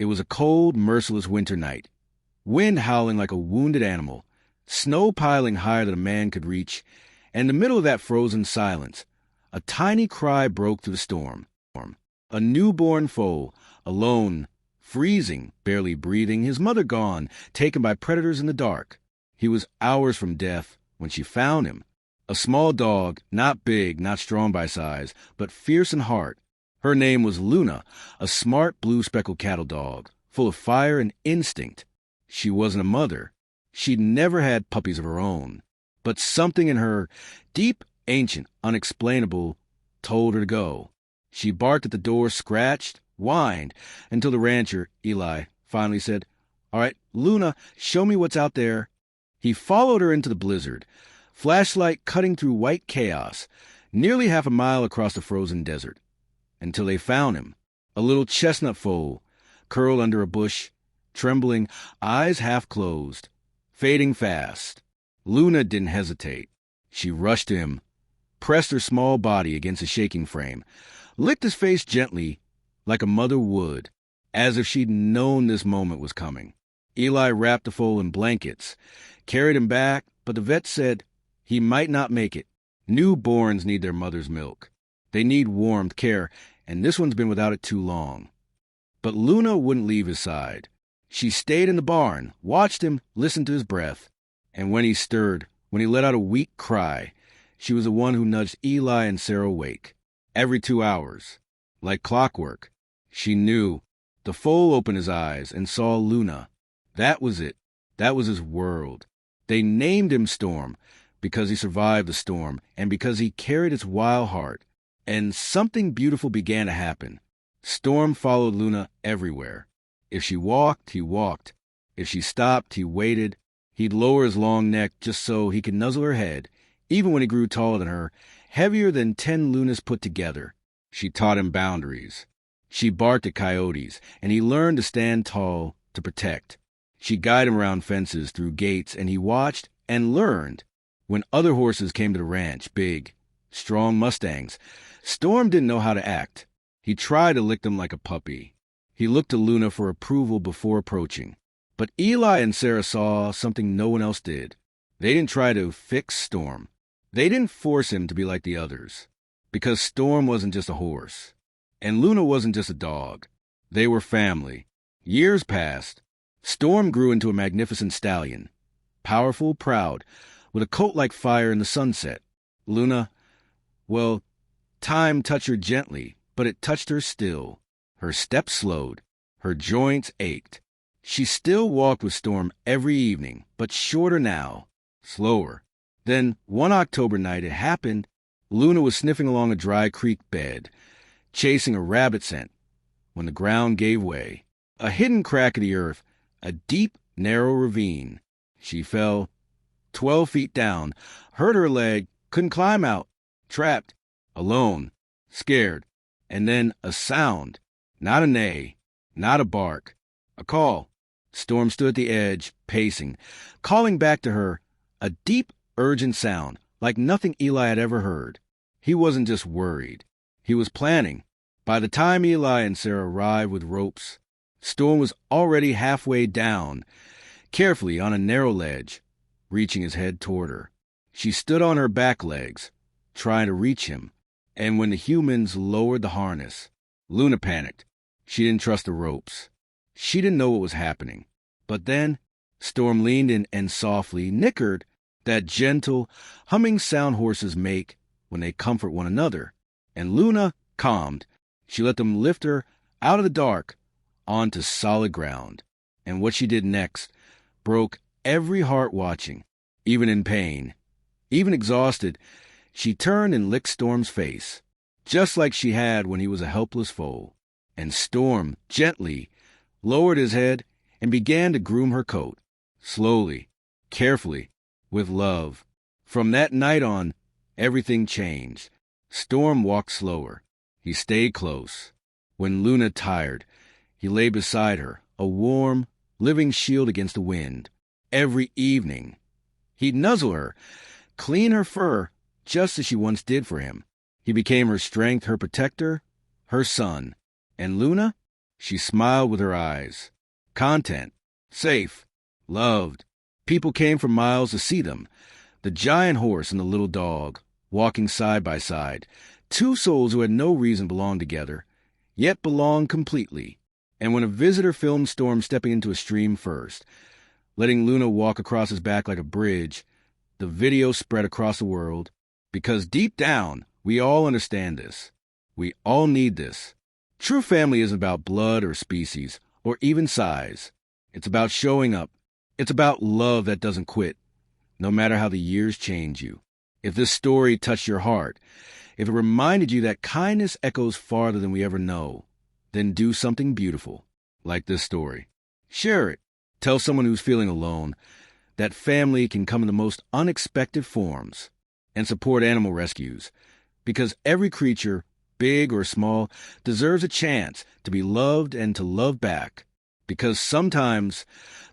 It was a cold, merciless winter night. Wind howling like a wounded animal, snow piling higher than a man could reach, and in the middle of that frozen silence, a tiny cry broke through the storm. A newborn foal, alone, freezing, barely breathing, his mother gone, taken by predators in the dark. He was hours from death when she found him. A small dog, not big, not strong by size, but fierce in heart. Her name was Luna, a smart blue speckled cattle dog, full of fire and instinct. She wasn't a mother. She'd never had puppies of her own. But something in her, deep, ancient, unexplainable, told her to go. She barked at the door, scratched, whined, until the rancher, Eli, finally said, "All right, Luna, show me what's out there." He followed her into the blizzard, flashlight cutting through white chaos, nearly half a mile across the frozen desert, until they found him, a little chestnut foal, curled under a bush, trembling, eyes half closed, fading fast. Luna didn't hesitate. She rushed to him, pressed her small body against a shaking frame, licked his face gently like a mother would, as if she'd known this moment was coming. Eli wrapped the foal in blankets, carried him back, but the vet said he might not make it. Newborns need their mother's milk. They need warmth, care, and this one's been without it too long. But Luna wouldn't leave his side. She stayed in the barn, watched him, listened to his breath, and when he stirred, when he let out a weak cry, she was the one who nudged Eli and Sarah awake. Every 2 hours, like clockwork, she knew. The foal opened his eyes and saw Luna. That was it. That was his world. They named him Storm because he survived the storm and because he carried its wild heart. And something beautiful began to happen. Storm followed Luna everywhere. If she walked, he walked. If she stopped, he waited. He'd lower his long neck just so he could nuzzle her head, even when he grew taller than her, heavier than 10 Lunas put together. She taught him boundaries. She barked at coyotes, and he learned to stand tall, to protect. She guided him around fences, through gates, and he watched and learned. When other horses came to the ranch, big, strong Mustangs, Storm didn't know how to act. He tried to lick them like a puppy. He looked to Luna for approval before approaching. But Eli and Sarah saw something no one else did. They didn't try to fix Storm. They didn't force him to be like the others. Because Storm wasn't just a horse. And Luna wasn't just a dog. They were family. Years passed. Storm grew into a magnificent stallion. Powerful, proud, with a coat like fire in the sunset. Luna, well, time touched her gently, but it touched her still. Her steps slowed. Her joints ached. She still walked with Storm every evening, but shorter now, slower. Then, one October night, it happened. Luna was sniffing along a dry creek bed, chasing a rabbit scent, when the ground gave way. A hidden crack of the earth, a deep, narrow ravine. She fell 12 feet down, hurt her leg, couldn't climb out, trapped, alone, scared. And then a sound, not a neigh, not a bark, a call. Storm stood at the edge, pacing, calling back to her, a deep, urgent sound, like nothing Eli had ever heard. He wasn't just worried. He was planning. By the time Eli and Sarah arrived with ropes, Storm was already halfway down, carefully on a narrow ledge, reaching his head toward her. She stood on her back legs, trying to reach him, and when the humans lowered the harness, Luna panicked. She didn't trust the ropes. She didn't know what was happening. But then, Storm leaned in and softly nickered, that gentle, humming sound horses make when they comfort one another. And Luna calmed. She let them lift her out of the dark onto solid ground. And what she did next broke every heart watching, even in pain. Even exhausted, she turned and licked Storm's face, just like she had when he was a helpless foal. And Storm, gently, lowered his head and began to groom her coat, slowly, carefully, with love. From that night on, everything changed. Storm walked slower. He stayed close. When Luna tired, he lay beside her, a warm, living shield against the wind. Every evening, he'd nuzzle her, clean her fur, just as she once did for him. He became her strength, her protector, her son. And Luna? She smiled with her eyes. Content. Safe. Loved. People came for miles to see them. The giant horse and the little dog, walking side by side. Two souls who had no reason belonged together, yet belonged completely. And when a visitor filmed Storm stepping into a stream first, letting Luna walk across his back like a bridge, the video spread across the world, because deep down, we all understand this. We all need this. True family isn't about blood or species, or even size. It's about showing up. It's about love that doesn't quit, no matter how the years change you. If this story touched your heart, if it reminded you that kindness echoes farther than we ever know, then do something beautiful, like this story. Share it. Tell someone who's feeling alone that family can come in the most unexpected forms, and support animal rescues, because every creature, big or small, deserves a chance to be loved and to love back. Because sometimes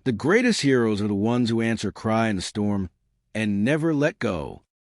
the greatest heroes are the ones who answer cry in the storm and never let go.